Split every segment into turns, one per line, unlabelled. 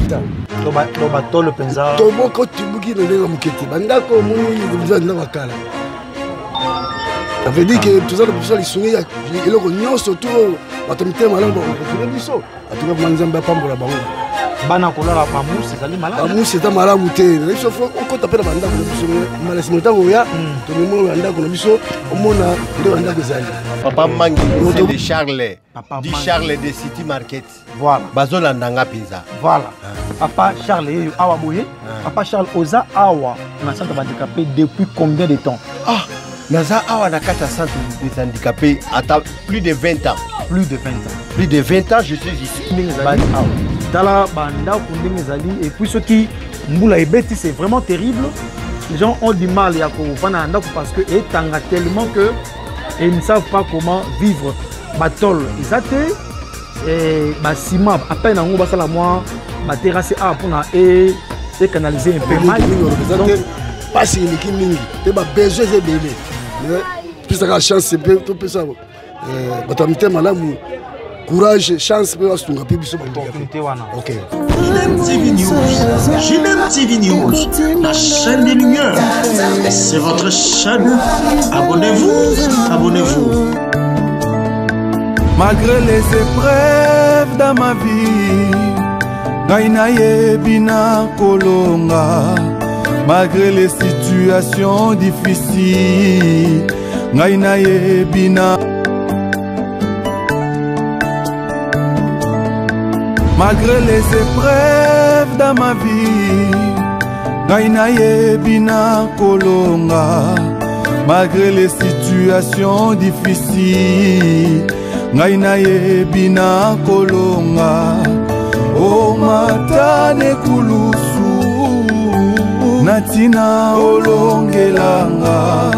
résultat.
To le penza.
To moko tibuki na ndenge mukete. Bandako moni kuliza ndanga kala. Ça veut dire que tout ça le sonné et le rognon surtout batomité malade on biso. Atuka manzamba pambola bango.
Bana kolala mamusi ezali malade.
Mamusi eta malamu te. Biso faut on tapela bandako na biso. Malasi motango ya to memo bandako na biso omona nde bandako ezali.
Papa Mangi, c'est de Charles. Du Charles de City Market.
Voilà.
Bazola Ndanga Pizza.
Voilà. Papa Charles Awa Boye. Papa Charles Oza Awa. On a centre handicapé depuis combien de temps?
Ah, Naza Awa na kata centre des handicapés à plus de 20 ans.
Plus de 20 ans.
Plus de 20 ans, je suis ici.
Tala Banda Kundeng Zali. Et puis ceux qui Mboula et Betty, c'est vraiment terrible. Les gens ont du mal à parce que et tanga tellement que et ils ne savent pas comment vivre. Batol, ils athées et ciment à peine en haut, la moi, ma terrasse a pour et canaliser un peu mal.
Pas si il mingi, tu as besoin de bébé. Plus la chance, c'est tout ça. Batamite malamu, courage, chance, peut se trouver plus ok.
JDM TV News, la chaîne des lumières. C'est votre chaîne. Abonnez-vous, abonnez-vous.
Malgré les épreuves dans ma vie, Gaïna Yebina Kolonga. Malgré les situations difficiles, Gaïna Yebina. Malgré les épreuves dans ma vie, Gaïna Yebina Kolonga. Malgré les situations difficiles, Gaïna Yebina Kolonga. O matane kulusu, natina olongelanga.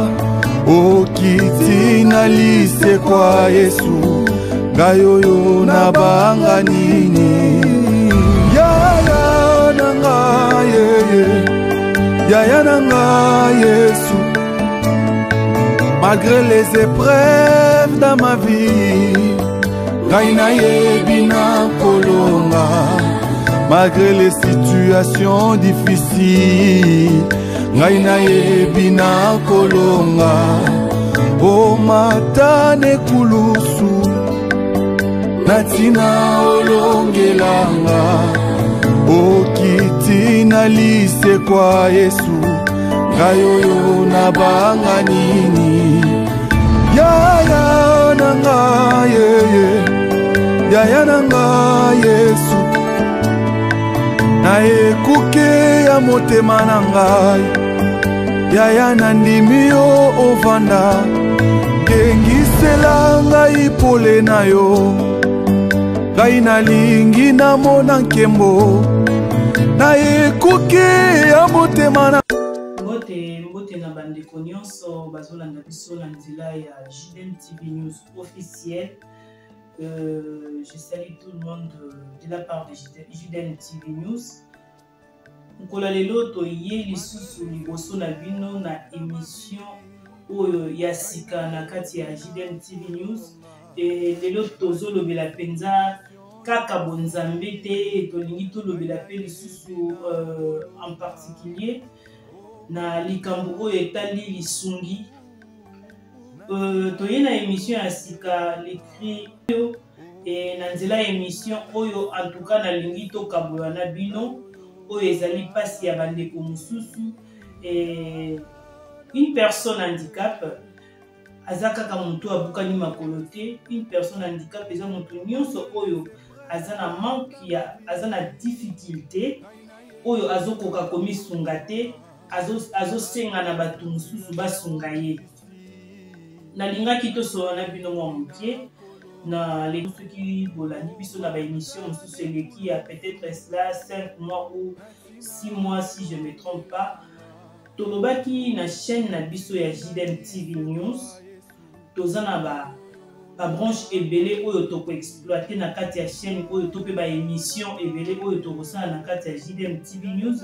O kitina lise kwa Yesu, gayoyo na banga nini. Yaya nanga yeye, yaya nanga Yesu. Malgré les épreuves dans ma vie, Gaïna Yebina Kolonga. Malgré les situations difficiles, Gaïna Yebina Kolonga. O matane kulusu, natina olongelanga. O kitina lise kwa Yesu, gayoyo na banga nini. Yaya nanga yeye, yaya nanga Yesu. Na ekuke ya motema nangai, yaya nandimi yo ovanda. Gengisela ngai pole na yo, ngai nalingi namona nkembo. Na ekuke ya motema na
Mbote na bandeko nyonso bazolanda biso na nzela ya JDM TV News officiel. Je salue tout le monde de la part de JDM TV News. Nkola lelo toye lisusu liboso na bino na émission oyo ya sika na kati ya JDM TV News. Lelo tozolobela penza kaka bonzambe te, tolingi tolobela pe lisusu en particulier na likambo oyo etali lisungi. Toye na émission ya sika l'écrit et na nzela émission oyo en tout cas na lingi to kaboya na bino oyo ezali pasi ya bandeko mususu. Une personne handicap aza kaka mutu abukani makolo te. Une personne handicap eza mutu nyonso oyo aza na manque ya aza na difficulté oyo azokoka komisunga te, azosenga na bato mususu basunga ye. Nalingaki tosola na bino mwa mokie na les qui bolandi biso na ba émission mususu eleki ya peut-être cela 5 mois ou 6 mois si je me trompe pas. Tolobaki na chaîne na biso ya JDM TV News toza na ba branche ebele oyo toko exploiter na kati ya chaîne oyo to pe ba émission ebele oyo toko sala na kati ya JDM TV News.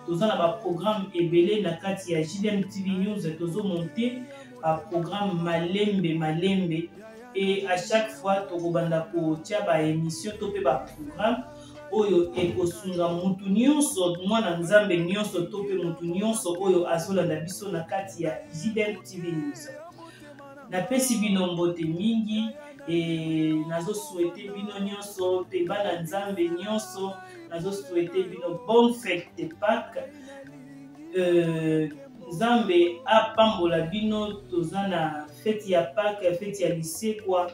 Toza na ba programme ebele na kati ya JDM TV News, tozo monter ba programme malembe et à chaque fois toko banda ko tia ba émission to pe ba programme oyo ekosunga mutu nyonso mwana nzambe nyonso to pe mutu nyonso oyo azolanda biso na kati ya JDM TV News. Napesi bino mbote mingi nazo souhaiter bino nyonso pe bana nzambe nyonso nazo souhaiter bino bonne fête de Pâques. Nzambe apambola bino tozana fête ya Pâques, fête ya lycée quoi.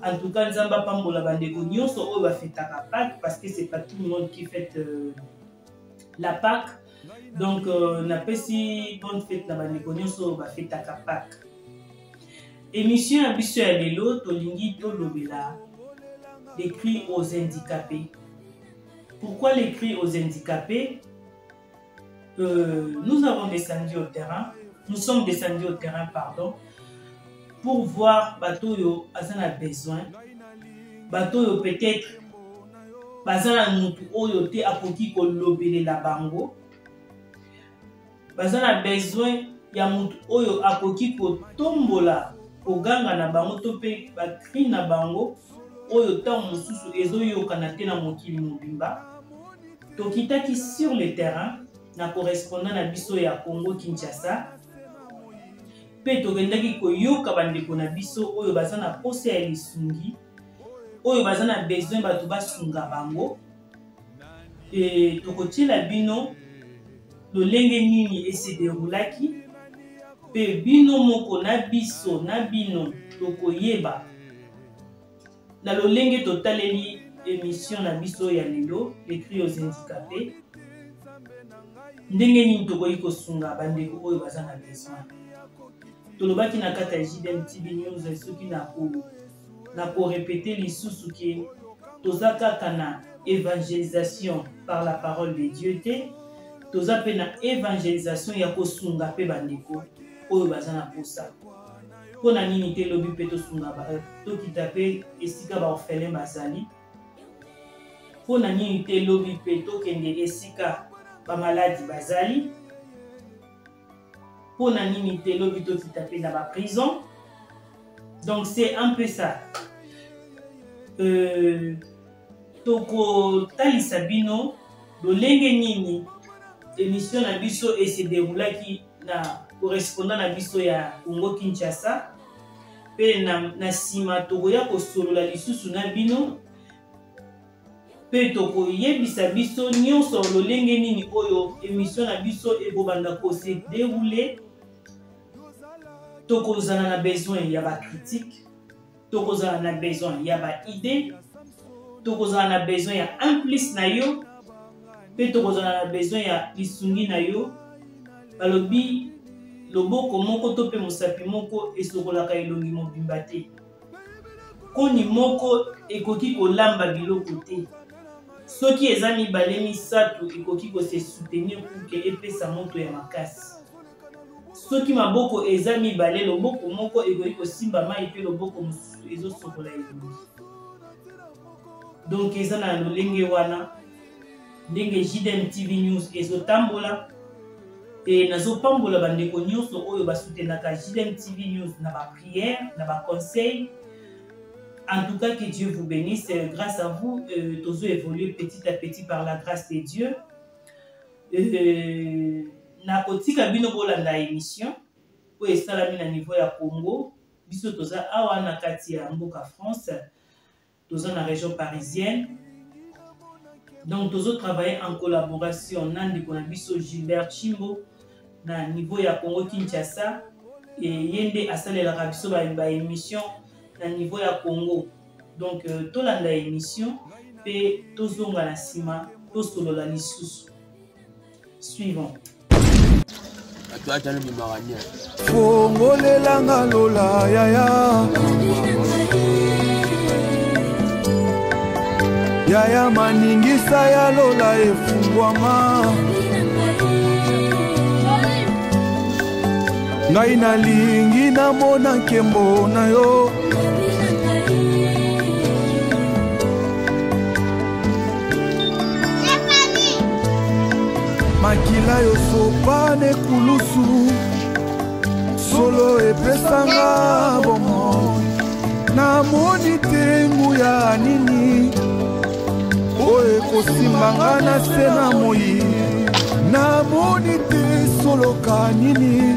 En tout cas, Nzamba pambola bandeko nyonso oyo bafetaka Pâques parce que c'est pas tout le monde qui fête la Pâques. Donc napesi bonne fête na bandeko nyonso oyo bafetaka Pâques. Émission ya biso ya lelo tolingi tolobela les cris aux handicapés. Pourquoi les cris aux handicapés? Nous avons descendu au terrain, nous sommes descendus au terrain, pardon, pour voir Batoyo Azana besoin. Batoyo peut-être Bazana Mutu Oyote Akoki Kolobele la Bango. Bazana besoin ya Mutu Oyo Akoki Kotombola Oganga na Bango Tope Bakri na Bango Oyo Tam Mususu Ezoyo Kanate na Mokili Mobimba. Tokitaki sur le terrain na correspondant na biso ya Congo Kinshasa. Pe tokendaki koyoka bandeko na biso oyo baza na pose ya lisungi oyo baza na besoin bato basunga bango tokotiela bino lolenge nini ese derulaki pe bino moko na biso na bino tokoyeba na lolenge totaleli émission na biso ya lelo les cris aux handicapés ndenge nini tokoyi kosunga bandeko oyo baza na besoin. Tolobaki na kata JDM TV News soki na ko répéter lisusu ki tozaka kana évangélisation par la parole de Dieu te toza pe na évangélisation ya kosunga pe bandeko oyo baza na posa pona nini te lobi pe tosunga ba tokita pe esika ba orphelin bazali pona nini te lobi pe tokende esika ba maladi bazali. Pour nani te lobi to qui tape dans la prison. Donc c'est un peu ça. Toko tali sabino do lenge nini émission na biso et se déroula qui na correspondant na biso ya Congo Kinshasa pe na sima toko ya ko solola lisusu na bino pe toko yebisa biso nyonso lo lenge nini oyo émission na biso e bobanda ko se dérouler. Tokozana na besoin ya ba critique, tokozana na besoin ya ba idée, tokozana na besoin ya implice na yo, pe tokozana na besoin ya lisungi na yo. Balobi loboko moko to pe mosapi moko esokolaka elongi mobimba te. Koni moko ekoki kolamba biloko te. Soki eza mibale misato ekoki ko se soutenir pour que epesa moto ya makasi. Soki maboko eza mibale loboko moko ekoki kosimba mai pe loboko mosusu ezosokola elongi. Donc eza na lolenge wana ndenge JDM TV News ezotambola et nazopambola bandeko nyonso oyo basutenaka JDM TV News na ba prière na ba conseil. En tout cas, que Dieu vous bénisse. Grâce à vous, tozo évoluer petit à petit par la grâce de Dieu. Na kotika bino bolanda émission po esalami na niveau ya Congo biso toza awa na kati ya mboka France toza na région parisienne. Donc tozo travailler en collaboration na ndeko na biso Gilbert Chimbo na niveau ya Congo Kinshasa et yende asalelaka biso ba émission na niveau ya Congo. Donc tolanda émission pe tozonga na sima tosolola lisusu. Suivant.
Fongolelanga lola yaya yaya maningisa ya lola efungwama ngai nalingi namona nkembo na yo makila yo sopane kulusu solo epesanga bomo namoni te nguya nini oyo ekosimbanga na se na moi namoni te soloka nini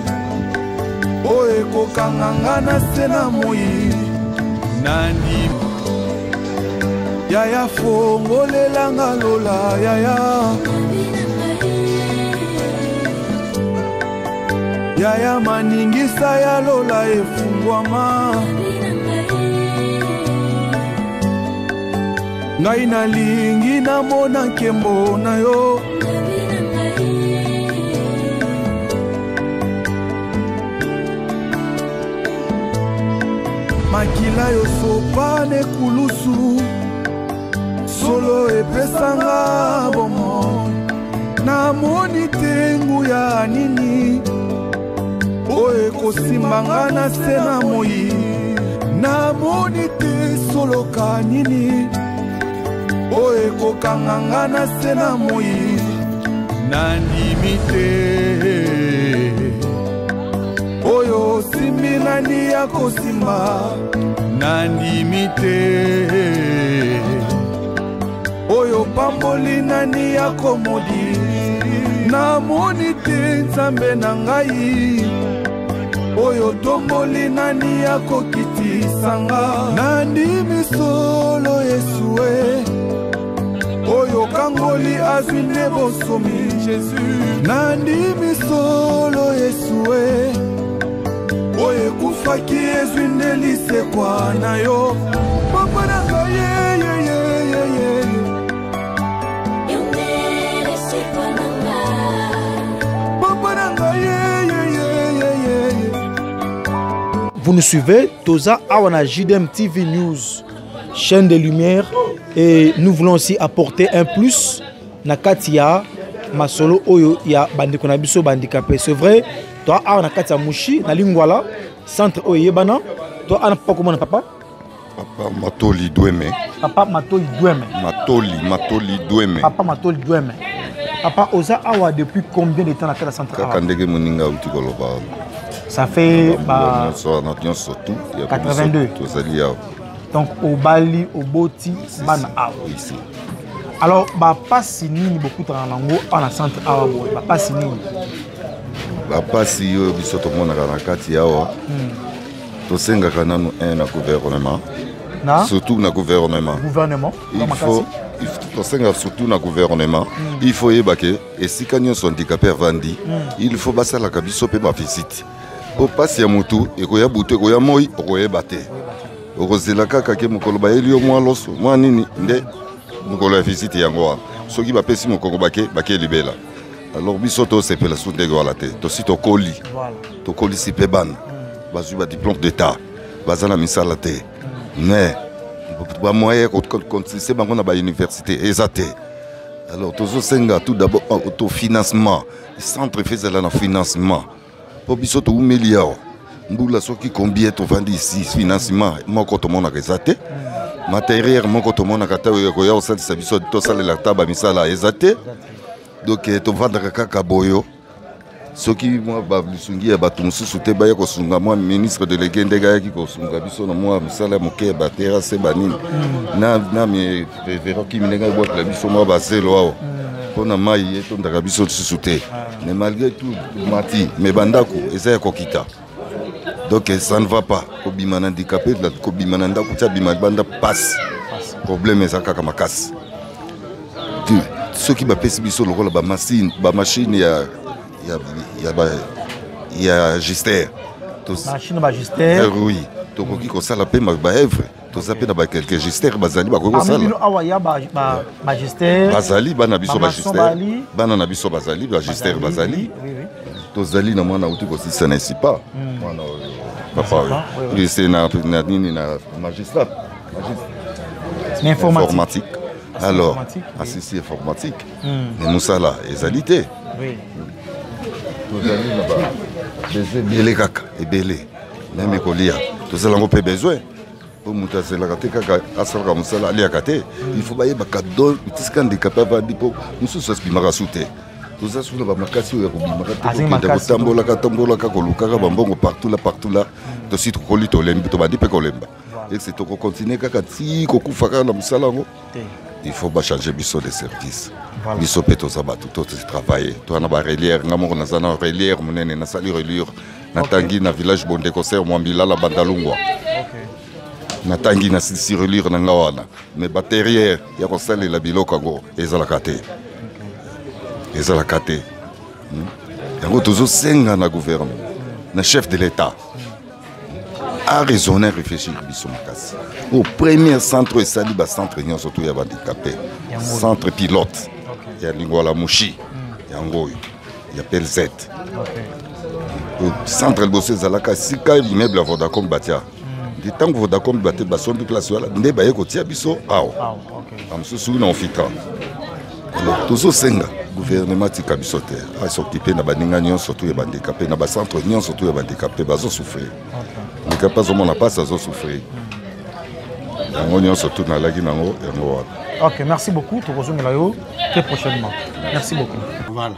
oyo ekokanganga na se na moi nandi yaya fongolelanga lola yaya maningisa ya lola efungwama ngai nalingi namona nkembo na yo makila yo sopane kulusu solo epesanga bomo namoni te nguya nini oyo ekosimbanga na se na moi namoni te soloka nini oyo ekokanganga na se na moi nandimi te oyo osimbi nani ya kosimba nandimi te oyo pamboli nani ya komodi namoni te nzambe na ngai oyo tomboli nani ya kokitisanga nandimi solo yesue oyo kangoli azwi nde bosomi Jésus nandimi solo yesue oyo ekufaki ezwi nde lisekwa na yo papa na ngai
Vous nous suivez, Toza Awana JDM TV News, chaîne des lumières, et nous voulons aussi apporter un plus. Nakatia, Masolo, Oyo, ya bandi konabiso bandicapé. C'est vrai, toi, Awana Katia Mouchi, na Lingwala, centre Oyebana, toi, Ana Papa, comment papa?
Papa Matoli Doueme.
Papa Matoli Doueme.
Matoli Doueme.
Papa Matoli Doueme. Papa Oza Awa depuis combien de temps à la centre Awa?
Kakandege Moninga Utikoloba.
Ça fait
82.
Donc au Bali, au Boti, Bana Awa. Alors, pas si ni beaucoup de langues en la centre Awa. Pas si ni.
Pas si bisoto mona kanakati Awa. Tosenga kananu un gouvernement. Surtout na gouvernement. Il faut surtout na gouvernement. Il faut ébaquer et si kanyon sont handicapés vandi, il faut basser la kabiso pe ma visite. Au passe ya mutu ekoya butu ekoya moi okoye bate. Okozela kaka ke mokolo ba elio mwa loso mwa nini nde mokolo ya visite yango wana. Soki ba pesi mokolo bake libela. Alors biso to sepela sunde go la te. To sito koli. To koli si pe ban. Bazui ba diplôme d'état. Bazana misala te. Mais ba moyen c'est bango na ba université ezate. Alors tozo senga tout d'abord autofinancement. Centre faisait là na financement. Pour biso to milliard. Mbula soki combien to vandi ici financement moko to mona ezate. Matériel moko to mona kata ko ya osali sabiso to sala la taba misala ezate. Donc to vendre kaka boyo. Soki moi ba lusungi ba tumususu te ba ya ko sunga moi ministre de l'Egende ga ki ko sunga biso na moi misala moke ba terrasse banini. Na mi vero ki minenga bo la biso moi ba zelo awo. Pona mai eto ndaka biso susute. Mais malgré tout mati mais bandako eza ko kita. Donc ça ne va pas. Kobima handicapé la kobima ndako tia bima banda passe. Problème eza kaka makasi. Soki ba pesi biso lokola ba machine il y a Gister.
Machine Gister.
Oui. Donc qui ko sala pe ma ba œuvre. To zape na ba quelques Gister bazali ba ko sala.
Awa ya ba Gister.
Bazali bana biso ba Gister. Bana na biso bazali ba Gister bazali. To zali na mwana uti ko si ça n'est pas. Mwana papa. Oui, c'est na nini na magistrat. Informatique. Alors, assisté informatique. Mais nous ça là, ezalité. Oui. Nous allons là-bas. Belé kaka et belé. Même écolier. Tout ça là on peut besoin. Pour monter c'est la kate kaka asala comme ça là ali akate. Il faut bailler ba cadeau, petit handicapé va dire pour nous ça se bimara souté. Tout ça sur la makasi ya ko bimara te ko tambola ka ko luka ka bambongo partout là. To site ko lito lembi to ba dipe ko lemba. Et c'est to ko continuer kaka ti ko kufa ka na musalango. il faut changer biso de service. Biso pe tozaba tout travailler. Toi na ba relière ngamo na zana relière munene na sali reliure na tangi na village bonde concert mwambila la bandalungwa. Na tangi na si reliure na ngawana. Mais batterière ya ko sali la biloko ngo ezala kate. Ezala kate. Yango tozo senga na gouvernement, na chef de l'État. A raisonner, réfléchir biso makasi. Au premier centre sali ba centre nyon surtout ya handicapé. Centre pilote. Il y a Lingwala Mouchi, il y a Ngoy, il y a PLZ. Au centre de Bossé Zalaka, si l'immeuble à Vodacom Batia, du temps que Vodacom Batia, basson de place, il y a des Kotia Bisso, comme ce souvent on fit. Alors, tous au Senga, gouvernement Tika Bissote, a s'occuper de Baninga Nyon, surtout les handicapés, dans le centre Nyon, surtout les handicapés, bazo souffrir. Les capables, on n'a pas ça, souffrir. On y surtout dans la Guinée.
Ok, merci beaucoup. Très prochainement. Merci beaucoup.
Voilà.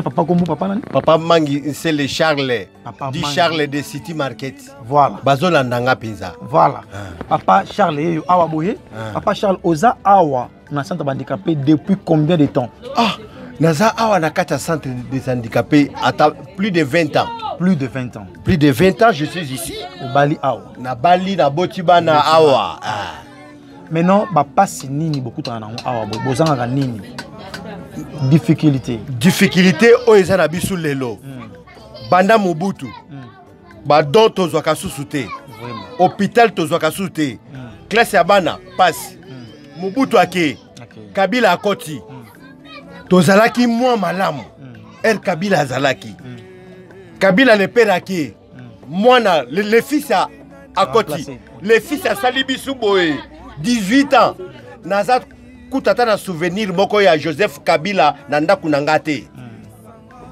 Papa comment papa nani?
Papa Mangi, c'est le Charles. Dit Charles de City Market.
Voilà.
Bazolandanga Pizza.
Voilà. Papa Charles Awa Boye. Papa Charles Oza Awa na centre handicapé depuis combien de temps?
Ah, Naza Awa na kata centre des handicapés à plus de 20 ans.
Plus de 20 ans.
Plus de 20 ans, je suis ici.
Au Bali Awa.
Na Bali, na Botiba, na Awa.
Maintenant, papa c'est nini beaucoup de Awa Boye. Bozanga nini? Difficulté.
Difficulté au ezana bisu lelo. Banda Mobutu. Badon tozwaka susute. Hôpital tozwaka susute. Classe ya bana passe. Mobutu ake. Kabila akoti. Tozalaki mwa malamu. El Kabila azalaki. Kabila le père ake. Mwana le fils à koti. Le fils à Salibisu boye. 18 ans. Nazat kutata na souvenir moko ya Joseph Kabila nanda kunangate.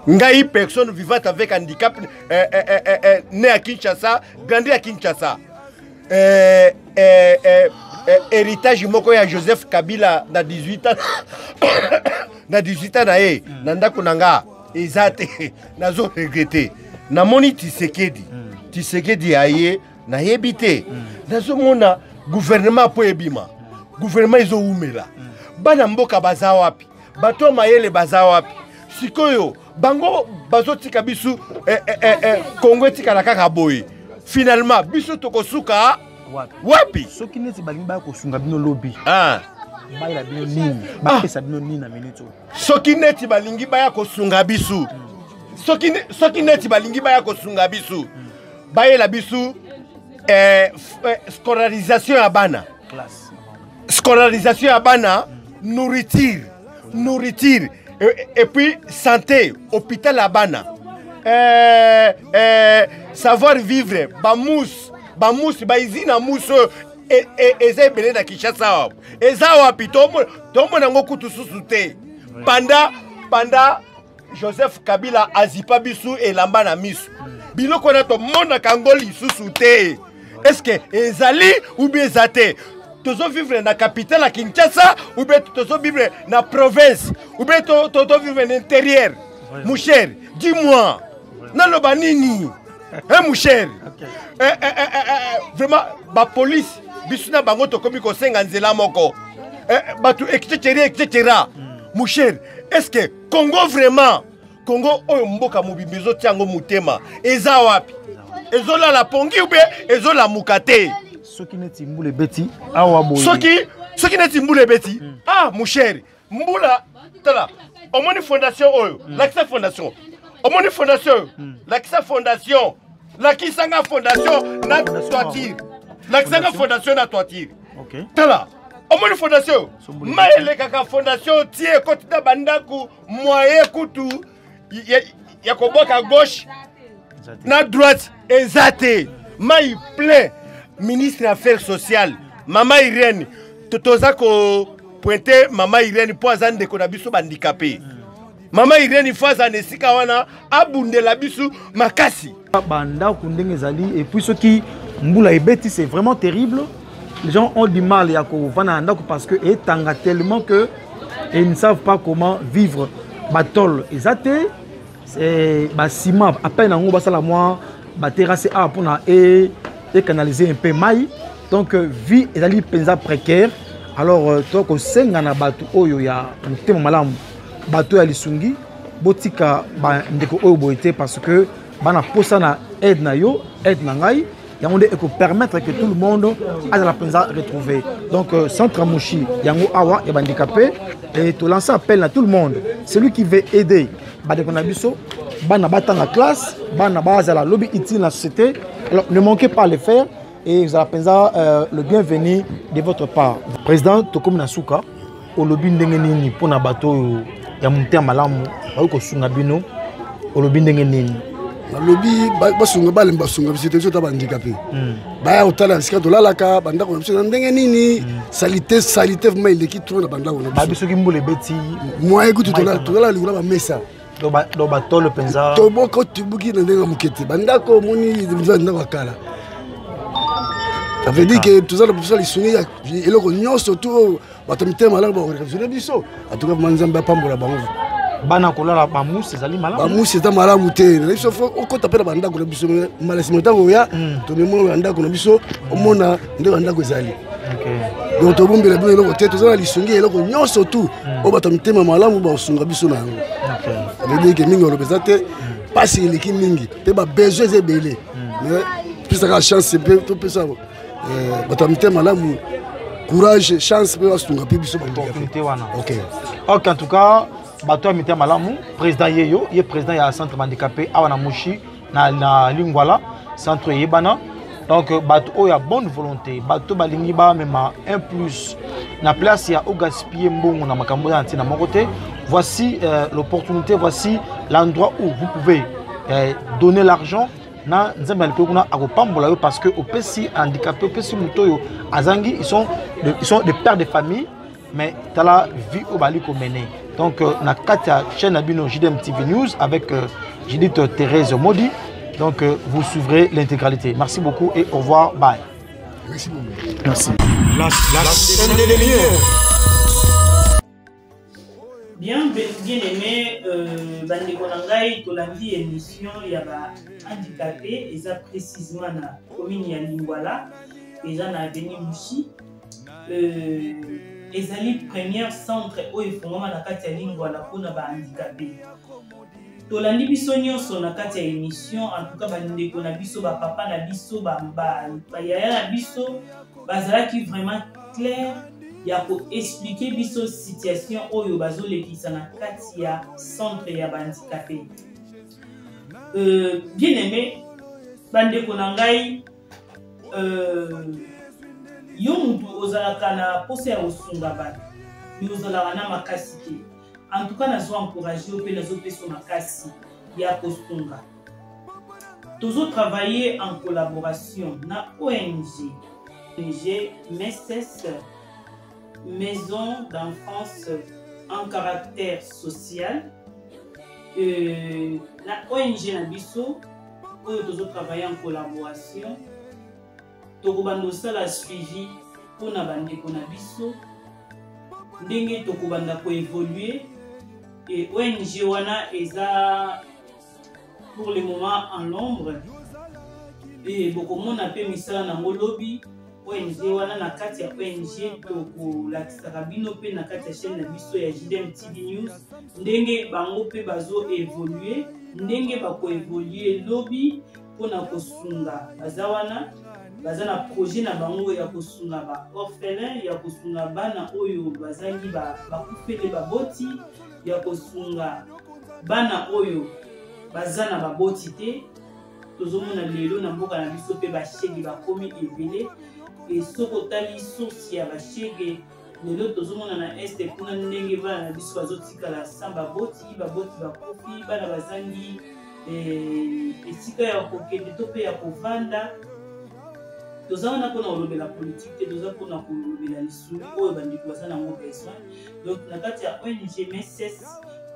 Ngai personne vivante avec handicap né à Kinshasa, grandi à Kinshasa. Héritage moko ya Joseph Kabila na 18 ans. Na 18 ans na ye nanda kunanga ezate nazo regretter. Na moni Tshisekedi. Tshisekedi aye na yebite. Nazo mona gouvernement po ebima. Gouvernement izo umela. Bana mboka baza wapi? Bato mayele baza wapi? Sikoyo bango bazo tika bisu Kongo tika la kaka boy. Finalement bisu tokosuka wapi?
Soki neti balingi ba ko sunga bino lobby. Ba ila bino nini? Ba pesa bino nini na minute.
Soki neti balingi ba ko sunga bisu. Soki neti balingi ba ko sunga bisu. Ba ila bisu scolarisation ya bana.
Classe.
Scolarisation à Bana, nourriture, et puis santé, hôpital à Bana, savoir vivre, bamous, baizina mousse, et ezebele na Kinshasa, ezawa pitomo, tomo nango kutu susute, panda Joseph Kabila azipa bisu et lamba na misu, biloko na to mona kangoli susute, est-ce que ezali ou bien ezate? Tozo vivre na capitale à Kinshasa ou bien tozo vivre na province ou bien tozo vivre na intérieur. Mon cher, dis-moi, na lo banini, mon cher. Vraiment, ba police, bisuna bango to komi ko senga nzela moko. Batu etc. Mon cher, est-ce que Congo vraiment, Congo oyo mboka mobimbizo tiango mutema, eza wapi? Ezola la pongi ou bien ezola mukate?
Soki neti mbule beti awa boye.
Soki neti mbule beti. Ah mon cher, mbula tala. Omoni fondation oyo, l'Accès Fondation. Omoni fondation, l'Accès Fondation. La Kisanga Fondation na toiture. L'Accès Fondation na toiture. OK. Tala. Omoni fondation. Maele kaka fondation tie kotita bandaku moyen kutu ya koboka gauche na droite ezate. Mai plein. Ministre des Affaires sociales, Maman Irène, totoza ko pointer Maman Irène pour azan de konabiso handicapé. Maman Irène il faut azan esika wana abundela bisu makasi.
Banda kundenge zali et puis ce qui mbula ebeti c'est vraiment terrible. Les gens ont du mal à parce que et tanga tellement que ils ne savent pas comment vivre. Batol ezate c'est basima à peine en basa la moi ba terrasse a pour na et canaliser un peu maille. Donc vie est allée pensa précaire Alors toi kosenga na bato oyo ya mutema malamu bato ya lisungi botika ba ndeko oyo boité parce que bana posa na aide na yo aide na ngai yango et permettre que tout le monde a la pensa retrouver. Donc centre Mouchi yango awa et handicapé et to lancer appel à tout le monde, celui qui veut aider badeko na biso bana batanga classe bana baza la lobby utile la société. Alors ne manquez pas le faire et vous allez pensa le bienvenu de votre part. Président Tokom Nasuka au lobby ndenge nini pona bato ya mutema malamu ba ko sunga bino au lobby ndenge nini.
Lobby basunga balemba sunga bisite zo ta handicapé ba otala sika dolalaka banda ko biso ndenge nini salité vraiment il qui trop na banda ko
ba biso ki mbule beti
moi écoute tola likula ba mesa
do ba tolo penza
to boko tubuki na ndenge mukete banda ko moni nzanda wakala. Ça veut dire que tout ça le professeur lisungi ya eloko nyonso tout batomite malamu ba réfléchir biso en tout cas manzamba pambola bango
bana kolala ba mousse ezali malamu
ba mousse eta malamu te na biso fo okota pela banda ko biso malasi motango ya to memo banda ko biso omona nde banda ko ezali donc to bombela bino eloko te to za lisungi eloko nyonso tout o batomite malamu ba osunga biso na ngo. Ça veut dire que mingi olobeza te pasi eleki mingi te ba besoin ezebele mais plus la chance peut to pesa batomite malamu courage chance peut osunga biso
opportunité wana. OK en tout cas bato ya mitema malamu président yeyo ye président ya centre handicapé awana Mouchi na lingwala centre yebana. Donc bato oya bonne volonté bato balingi ba mema un plus na place ya o gaspiller mbongo na makambo ya ntina mon côté. Voici l'opportunité, voici l'endroit où vous pouvez donner l'argent na nzemba likuna akopambola yo parce que au pesi handicapé au pesi mutoyo azangi ils sont des pères de famille mais tu la vie au bali ko mener. Donc na katia chaîne abino JDM TV News avec Judith Thérèse Modi. Donc vous suivrez l'intégralité. Merci beaucoup et au revoir. Bye.
Merci beaucoup.
Merci.
La chaîne des lumières.
Bien aimé, bandeko nangai tolandi émission ya ba handicapé eza précisément na commune ya Lingwala eza na avenue Mouchi. Ezali première centre oyo efungwama na kati ya Lingwala mpona ba handicapé. Tolandi biso nyonso na kati ya émission en tout cas bandeko na biso ba papa na biso ba yaya na biso bazalaki vraiment clair ya ko expliquer biso situation oyo bazolekisa na kati ya centre ya handicapé. Bien aimé bandeko na ngai yo mutu ozalaka na posa ya osunga bato mais ozalaka na makasi te. En tout cas nazo encourager pe nazo peso makasi ya kosunga. Tozo travailler en collaboration na ONG MESES, Maison d'enfance en caractère social. La ONG na biso oyo tozo travailler en collaboration. Tokobando sala suivi pona bandeko na biso ndenge tokobanda ko évoluer et ONG wana eza pour le moment en l'ombre et bokomona pe misala na ngolobi ONG wana na kati ya ONG tokolakisaka bino pe na kati ya chaîne na biso ya JDM TV News ndenge bango pe bazo évoluer ndenge bako évoluer lobi pona kosunga baza wana baza na projet na bango ya kosunga ba orphelin ya kosunga bana oyo bazangi bakufele baboti ya kosunga bana oyo baza na baboti te. Tozomona lelo na mboka na biso pe bashege bakomi ebele et soko tali source ya bashege lelo tozomona na este kuna ndenge bana na biso bazotikala samba baboti bakufi bana bazangi esika ya kokende to pe ya kovanda. Tozana pona olobela politique te toza pona kolobela lisuni oyo bandeko baza nango besoin. Donc na kati ya ONG MESES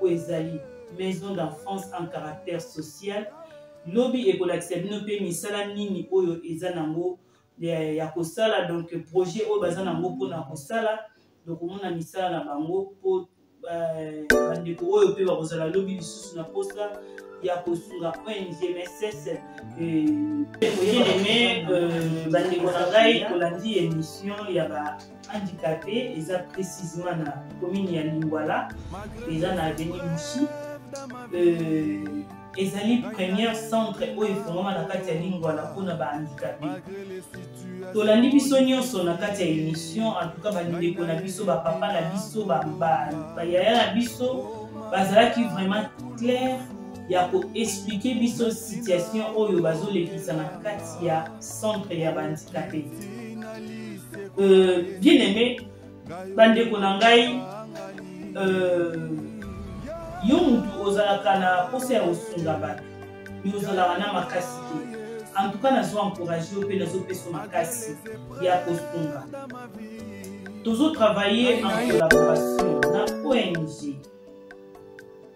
po ezali maison d'enfance en caractère social lobi ekolakisa bino pe misala nini oyo eza nango ya kosala. Donc projet oyo baza nango pona kosala donc omona misala na bango po bandeko oyo pe bakozala lobi lisusu na posa ya kosunga ONG MSS bien-aimé bandeko na ngai tolandi émission ya bahandicapé eza précisément na commune ya Lingwala eza na avenue Mushi ezali première centre oyo efungwama na kati ya Lingwala mpona bahandicapé tolandi biso nyonso na kati ya émission en tout cas bandeko na biso bapapa na biso bayaya na biso bazalaki vraiment clair ya koexplike biso situation oyo bazolekisa na kati ya centre ya bahandicapé bien aimé bandeko na ngai yo mutu ozalaka na posa ya kosunga bato yo ozalaka na makasi te en tout cas nazo encourage yo mpe nazopesa makasi ya kosunga tozotravaille en collaboration na ONG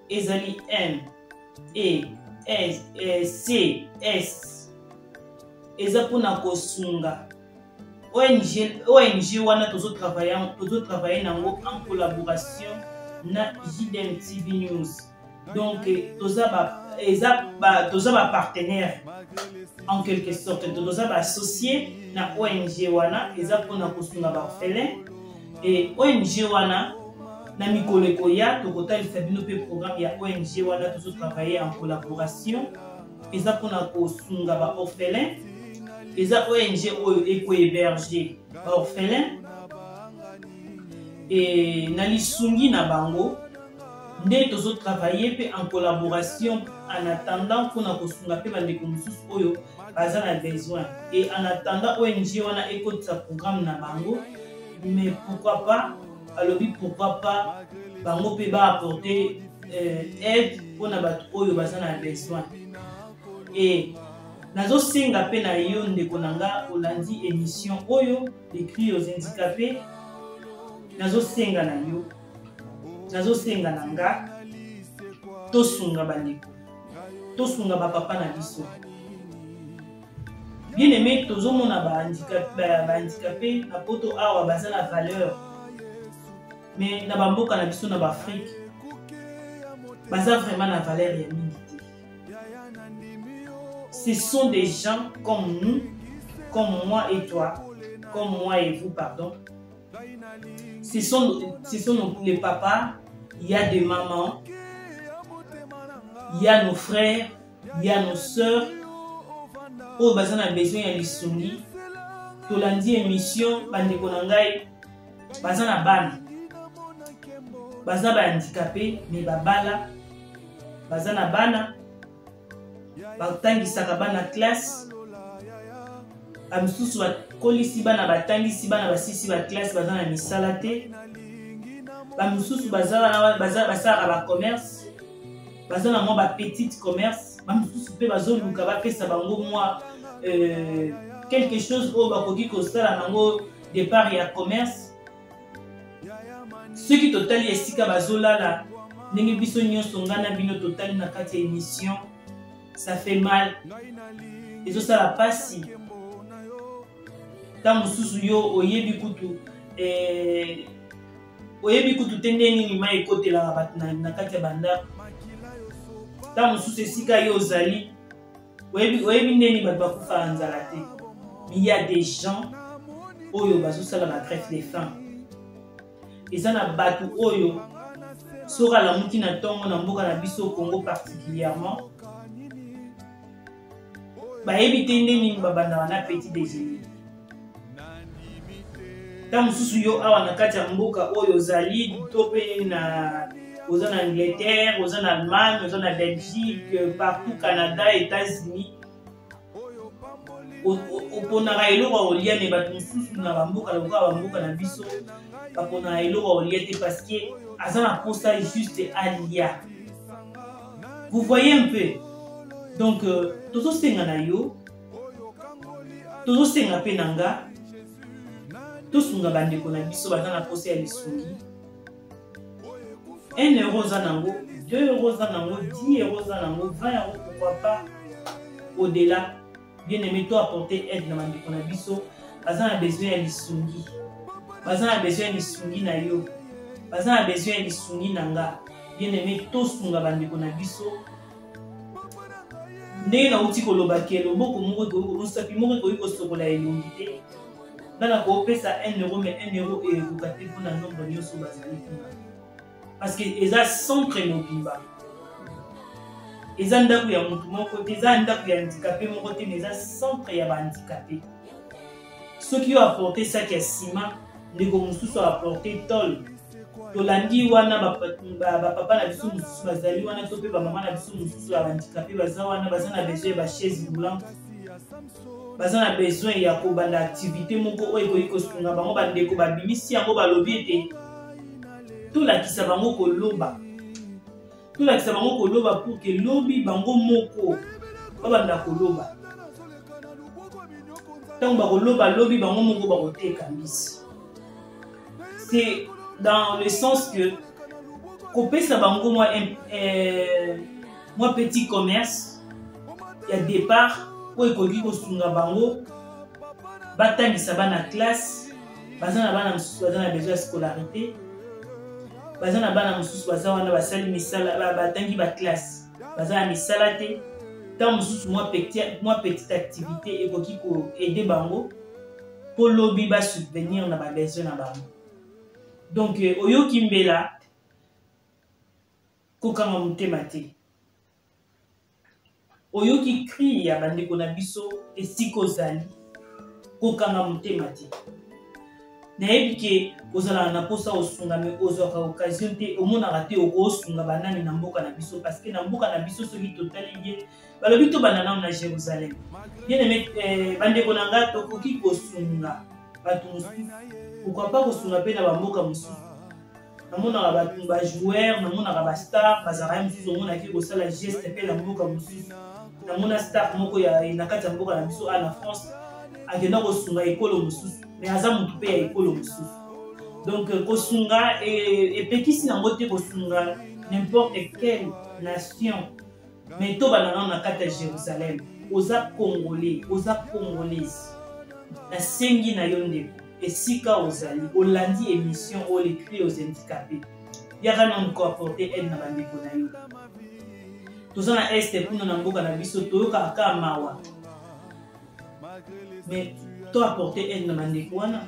ezali MESS eza mpona kosunga ONG wana tozotravaille nango en collaboration na JDM TV News donc toza bapartenaire en quelque sorte toza baassocié na ONG wana eza mpona kosunga baorphelin et ONG wana na mikolo ekoya tokotalisa bino mpe programme ya ONG wana tozotravaille en collaboration eza mpona kosunga baorphelin eza ONG oyo ekohéberge baorphelin et na lisungi na bango nde tozotravaille mpe en collaboration en attendant mpona kosunga mpe bandeko mosusu oyo baza na besoin et en attendant ONG wana ekotisa programme na bango mais pourquoi pas alobi pourquoi pas bango mpe baapporter aide mpona bato oyo baza na besoin et nazosenga mpe na yo ndeko na nga olandi émission oyo les cris aux handicapés nazosenga na yo nazosenga na nga tosunga bandeko tosunga bapapa na biso bien aimé tozomona bahandicapé na poto awa baza na valeur mais na bamboka na biso na baafrike baza vraiment na valeur ya mingi te ce sont des gens comme nous comme moi et toi comme moi et vous pardon ce sont les papas, il y a des mamans, il y a nos frères, il y a nos sœurs. Oh, bah, ça a besoin de l'issumi. Tolandi émission, bandeko nangai, bah, ça a ban. Bah, ça a handicapé, mais bah, bala. Bah, ça a bana. Bah, tangi sakabana classe. Bah, msusu wa kolisi bana batangi si bana basisi ba classe baza na misala te ba mususu baza ba commerce baza na mo ba petite commerce ba mususu pe bazoluka ba pesa bango moi quelque chose au bakoki kosala nango départ ya commerce ceux qui totali esika bazolala ndenge biso nyonso ngana bino totali na kati ya émission ça fait mal ezo sala pasi ta mususu yo oyebi kutu te ndeni ma ekotela bato na kati ya bandako ta mususu esika yo ozali oyebi ndeni bato bakufa nzala te il y a des gens oyo bazosala ba greffe des faim eza na bato oyo soki alamuki na ntongo na mboka na biso Congo particulièrement bayebi te ndeni babandaka na petit déjeuner ta mususu yo awa na kati ya mboka oyo ozali to pe na oza na Angleterre, oza na Allemagne, oza na Belgique, partout Canada, États-Unis oponaka eloko olia me bato mosusu na bamboka lokola bamboka na biso baponaka eloko olia te parce que aza na posa juste alia. Vous voyez un peu donc tozosenga na yo tozosenga pe nanga tosunga bandeko na biso baza na posa ya lisungi 1 euro za nango 2 euros za nango 10 euros za nango 20 euros pourquoi pas au-delà. Bien aimé toi apporter aide na bandeko na biso baza na besoin ya lisungi baza na besoin ya lisungi na yo baza na besoin ya lisungi na nga. Bien aimé tosunga bandeko na biso ndenge nauti koloba ke loboko moko osapi moko ekoki kosokola elongi te ngana koopesa 1 euro mais 1 euro ekoka te mpona nombre nyonso bazali kuna parce que eza centre mobimba eza ndako ya motu moko te eza ndako ya handicapé moko te mais eza centre ya bahandicapé soki yo apporte saki ya nsima ndeko mosusu apporte tol tolandi wana bapapa na biso mosusu bazali wana to mpe bamama na biso mosusu ya bahandicapé baza wana baza na besoin ya bachaise roulante baza na besoin ya kobanda activité moko oyo ekoki kosunga bango bandeko babimisi yango balobi ete tolakisa bango koloba pour ke lobi bango moko babanda koloba ntango bakoloba lobi bango moko bakoteka mbisi. C'est dans le sens que kopesa bango moi petit commerce ya départ oyo ekoki kosunga bango batangisa bana classe baza na bana mosusu baza na besoin ya scolarité baza na bana mosusu baza wana basali misala batangi baklasse baza na misala te ntango mosusu mwa petite activité ekoki koaide bango mpo lobi basubvenir na babesoin na bango. Donc oyoki mbela kokanga motema te oyoki cri ya bandeko na biso esika ozali kokanga motema te nayebi ke ozalaka na mposa osunga me ozwaka occasion te omonaka te okosunga banani na mboka na biso parce que na mboka na biso soki totali ye balobi tobanda nano na Jérusalem bien bandeko na nga tokoki kosunga bato mosusu pourquoi pas kosunga mpe na bamboka mosusu namonaka bato bajoueur namonaka bastar bazalaka mosusu omonaki kosala geste mpe na mboka mosusu namona star moko na kati ya mboka na biso na France akenda kosunga ekolo mosusu mais aza motu mpe ya ekolo mosusu. Donc kosunga epekisi nango te kosunga n'importe quelle nation mais tobanda nano na kati ya Jérusalem oza congolais oza congolaise nasengi na yo ndeko esika ozali olandi émission oyo les cris aux handicapés yaka nano koapporte aide na bandeko na yo toza na este kuna na mboka na biso toyokaka kaka mawa mais to apporte aide na bandeko wana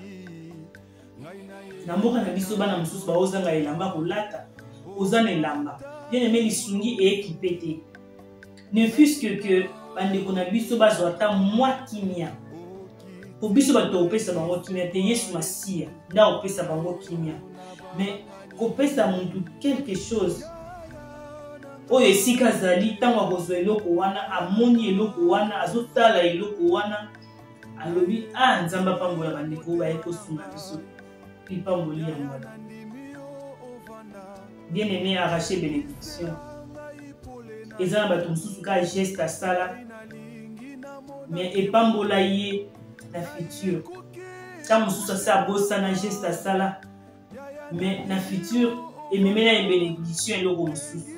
na mboka na biso bana mosusu baozanga elamba kolata oza na elamba bien aimé lisungi ekipe te ne fût-ce que bandeko na biso bazwa ata mwa kimia po biso bato opesa bango kimia te Yesu Masiya nda opesa bango kimia mais kopesa muntu quelque chose oyo esika azali ntango akozwa eloko wana amoni eloko wana azotala eloko wana alobi nzambe apambola bandeko oyo baye kosunga biso ipamboli yango wana bien aimé arraché bénédiction eza na bato mosusu ka geste asala mais epambola ye na futur ntango mosusu asa abosana geste asala mais na futur ememela ye bénédiction eloko mosusu.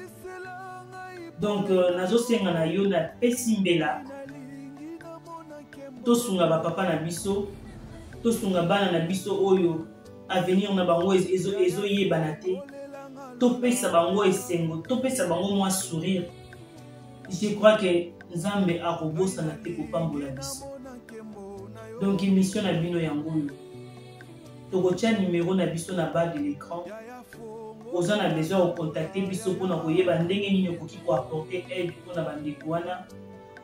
Donc nazosenga na yo na pesi mbela tosunga bapapa na biso tosunga bana na biso oyo avenir na bango ezoyebana te topesa bango esengo topesa bango mwa sourire. Je crois que nzambe akobosana te kopambola biso. Donc émission na bino yango oyo tokotia numéro na biso na bas de l'écran oza na besoin ocontacte biso mpona koyeba ndenge nini okoki koapporte aide mpona bandeko wana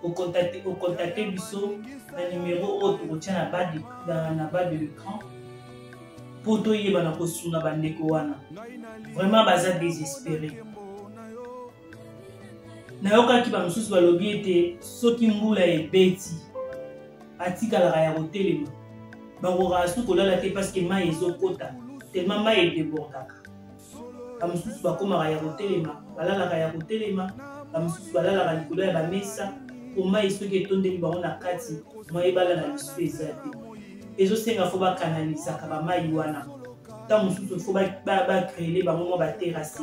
ocontacte biso na numéro oyo tokotia na bas de l'écran mpo toyeba na kosunga bandeko wana vraiment baza désespéré. Nayokaki bamosusu balobi ete soki mbula ebeti batikalaka ya kotelema bakokaka su kolala te parce que mai ezokota tellement mai edebordaka bamosusu bakomaka ya kotelema balalaka ya kotelema bamosusu balalaka likolo ya bamesa po mai soki etondeli bango na kati mai ebala na lisu eza te ezosenga fo bakanalizaka bamai wana ntango mosusu fo bacréele bango mwa baterase.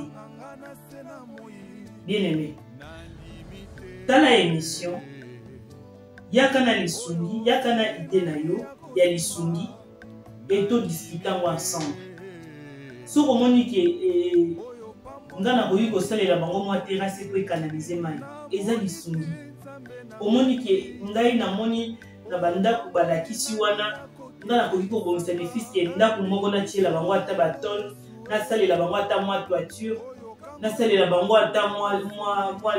Bien aimé tala émission yaka na lisungi yaka na ide na yo ya lisungi et to discuter ensemble. So komoni ke ngana koyi kosalela bango mwa terrasse po ekanalize mai eza lisungi omoni ke ngai namoni na bandako balakisi wana ngana koyi kobongisa bénéfice ke ndako moko natiela bango ata batole nasalela bango ata mwa toiture nasalela bango ata mwa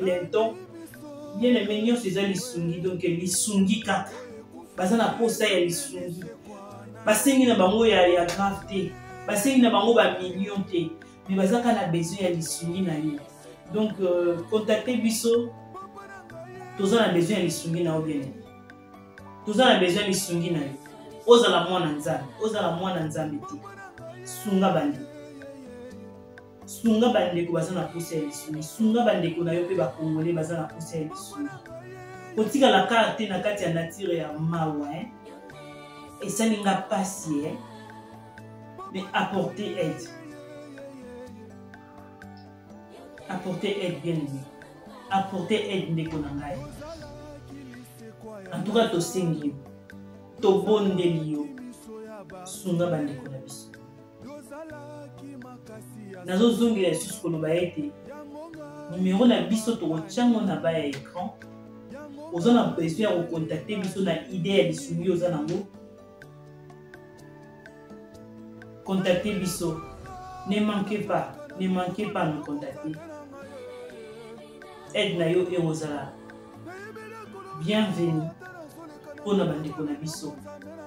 lenton bien aimé nyonso eza lisungi donc lisungi kaka baza na posa ya lisungi basengi na bango ya grave te basengi na bango bamillion te mais baza kaka na besoin ya lisungi na yo donc contacte biso toza na besoin ya lisungi na yo bien toza na besoin ya lisungi na yo ozala mwana nzambe te sunga bandeko baza na posa ya lisungi sunga bandeko na yo mpe bakongole baza na posa ya lisungi kotikala kaka te na kati ya nature ya mawa esalinga pasi mais apporter aide bien aimé apporter aide ndeko na ngai en tout cas tosengi yo tobondeli yo sunga bandeko na biso nazozongela lisusu koloba ete numero na biso tokotyango na baya écran oza na besoin ya kocontacte biso na idée ya lisungi oza nango contactez biso ne manquez pas nous contacter aide na yo eozala bienvenue mpona bandeko na biso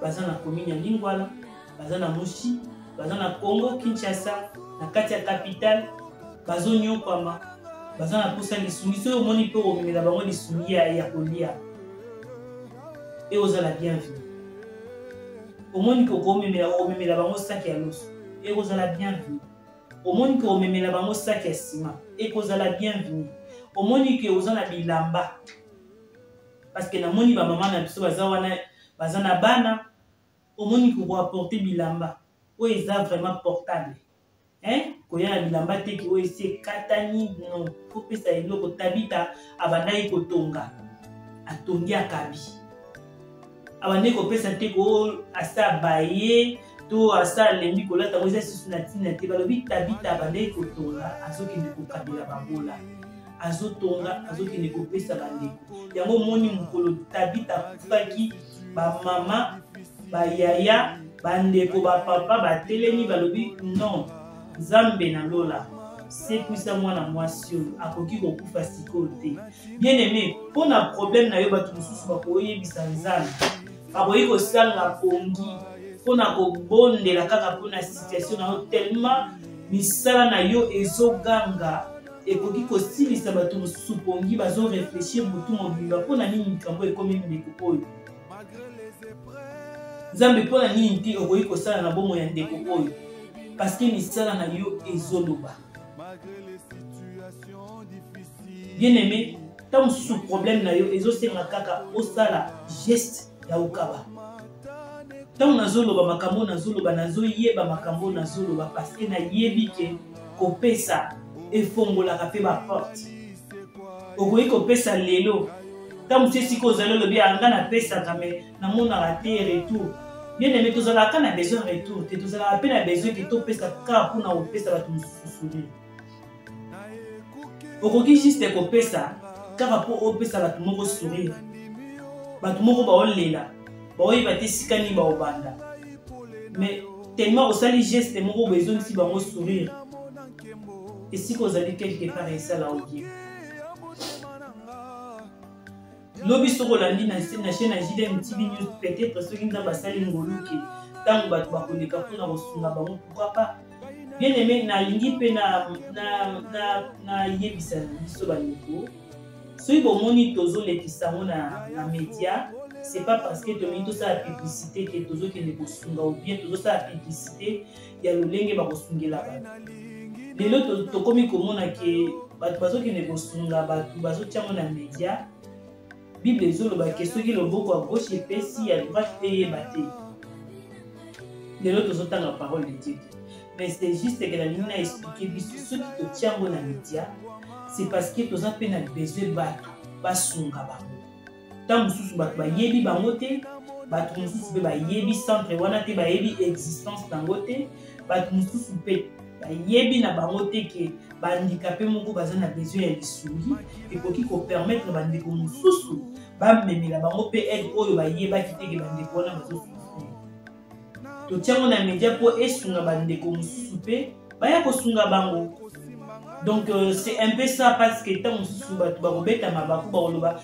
baza na commune ya Lingwala baza na Moshi baza na Congo Kinshasa na kati ya capitale bazonyokwama baza na posa lisungi soki omoni mpe omemela bango lisungi ya kolia eozala bienvenue omoni ke omemela bango saki ya loso ekozala bienvenue omoni ke omemela bango saki ya nsima ekozala bienvenue omoni ke oza na bilamba parce que namoni bamama na biso baza wana baza na bana omoni ke koapporte bilamba oyo eza vraiment portable koya na bilamba te ke oyo esi ekatani non kopesa eloko Tabita abandaki kotonga atongi akabi abandaki kopesa te ko asa baye to asa alembi kolata ngo eza susu na ntina te balobi Tabita abandaki kotonga azokende kokabela babola azotonga azokende kopesa bandeko yango moni mokolo Tabita akufaki bamama bayaya bandeko bapapa batelemi balobi non Nzambe na lola sepwisa mwana mwasi oyo akoki kokufa sikoyo te bien aimé mpona problème na yo bato mosusu bakoyebisa Nzambe bakoki kosala pongi mpona kobondela kaka mpona situation na yo tellement misala na yo ezoganga ekoki kosilisa bato mosusu pongi bazorefléchir motu mobimba mpona nini likambo ekomi ndeko oyo Nzambe mpona nini te okoki kosala na bomo ya ndeko oyo parce que misala na yo ezoloba bien aimé tant sous problème na yo ezosenga kaka osala geste ya okaba tant nazoloba makambo nazoyeba makambo nazoloba parce que nayebi ke kopesa efongolaka mpe baporte okoki kopesa lelo tant mosu esika ozali olobi anga napesaka me namonaka te retour bien aimé tozalaka na besoin retour te tozalaka mpe na besoin ke topesa kaka mpona kopesa bato mosusu sourire okoki juste kopesa kaka mpo opesa bato moko sourire bato moko baolela baoyeba te esika nini baobanda mais tellement osali geste moko bezongisi bango sourire esika ozali quelque part esala obie lobi soko olandi na chaîne ya JDM TV News peut-être soki nzambe asali ngoluki ntango bato bakoleka mpona kosunga bango pourquoi pas bien aimé nalingi mpe nayebisa biso bandeko soki bomoni tozolekisa yango na média c'est pas parce que tomingi tosala publicité ke tozokende kosunga ou bien tozosala publicité ya lolenge bakosungela bato lelo tokomi komona ke bato bazokende kosunga bato bazotiango na média Bible ezoloba ke soki loboko ya gauche epesi ya droite mpe yeba te lelo tozotanga parole de Dieu mais c'est juste que nalingi na expliquer biso soki totiango na média c'est parce que toza mpe na besoin bato basunga bango ntango mosusu bato bayebi bango te bato mosusu mpe bayebi centre wana te bayebi existence nango te bato mosusu mpe yebi na bango te ke handicapé moko baza na besoin ya lisungi ekoki ko permettre bandeko mosusu bamemela bango pe aide oyo bayebaki te ke bandeko wana bazosouffrir. Totiango na média mpo esunga bandeko mosusu pe baya kosunga bango. Donc c'est un peu ça parce que tant mosusu bato bakobeta mabaku bakoloba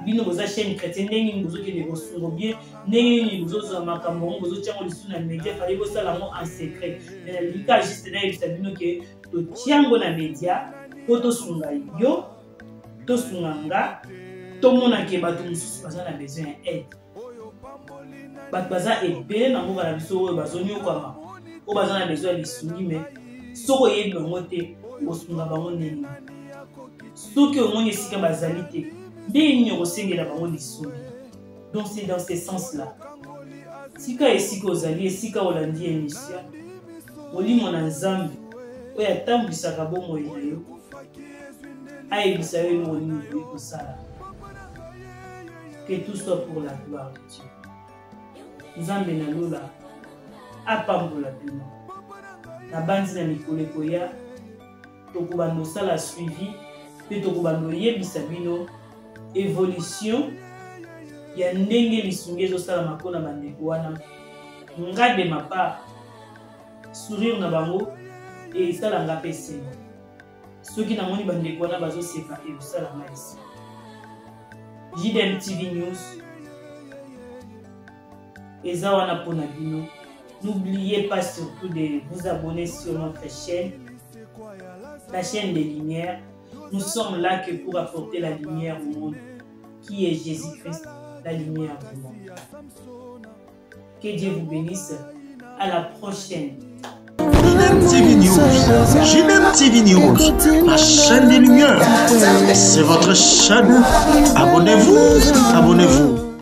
bino boza chaîne chrétienne ndenge nini bozokende kosungo bien ndenge nini bozozwa makambo ngo bozotiango lisu na média fali bosala yango en secret. Mais lika juste na yebisa bino ke totiango na média po tosunga yo tosunga nga tomona ke bato mosusu baza na besoin ya aide. Bato baza ebele nango bana biso oyo bazonyokwama oyo baza na besoin ya lisungi me soko oyebi bango te osunga bango ndenge soki omoni esika bazali te ndenge nini okosengela bango lisungi. Donc c'est dans ce sens là sika esika ozali esika olandi émission olimo na nzambe oyo atambwisaka bomoi na yo ayebisa yo eloko nini okoki kosala. Que tout soit pour la gloire de Dieu. Nzambe na lola apambola bino na bandi na mikolo ekoya tokobanda osala suivi mpe tokobanda oyebisa bino évolution ya ndenge lisungi ezosalama mpona bandeko wana. Nga de ma part sourire na bango esalanga mpe esengo soki namoni bandeko wana bazoseka ekosalanga esengo. JDM TV News eza wana mpona bino. N'oubliez pas surtout de vous abonner sur notre chaîne, la chaîne des Lumières. Nous sommes là que pour apporter la lumière au monde, qui est Jésus-Christ, la lumière du monde. Que Dieu vous bénisse. À la prochaine.
JDM TV News, la chaîne des Lumières. C'est votre chaîne. Abonnez-vous, abonnez-vous.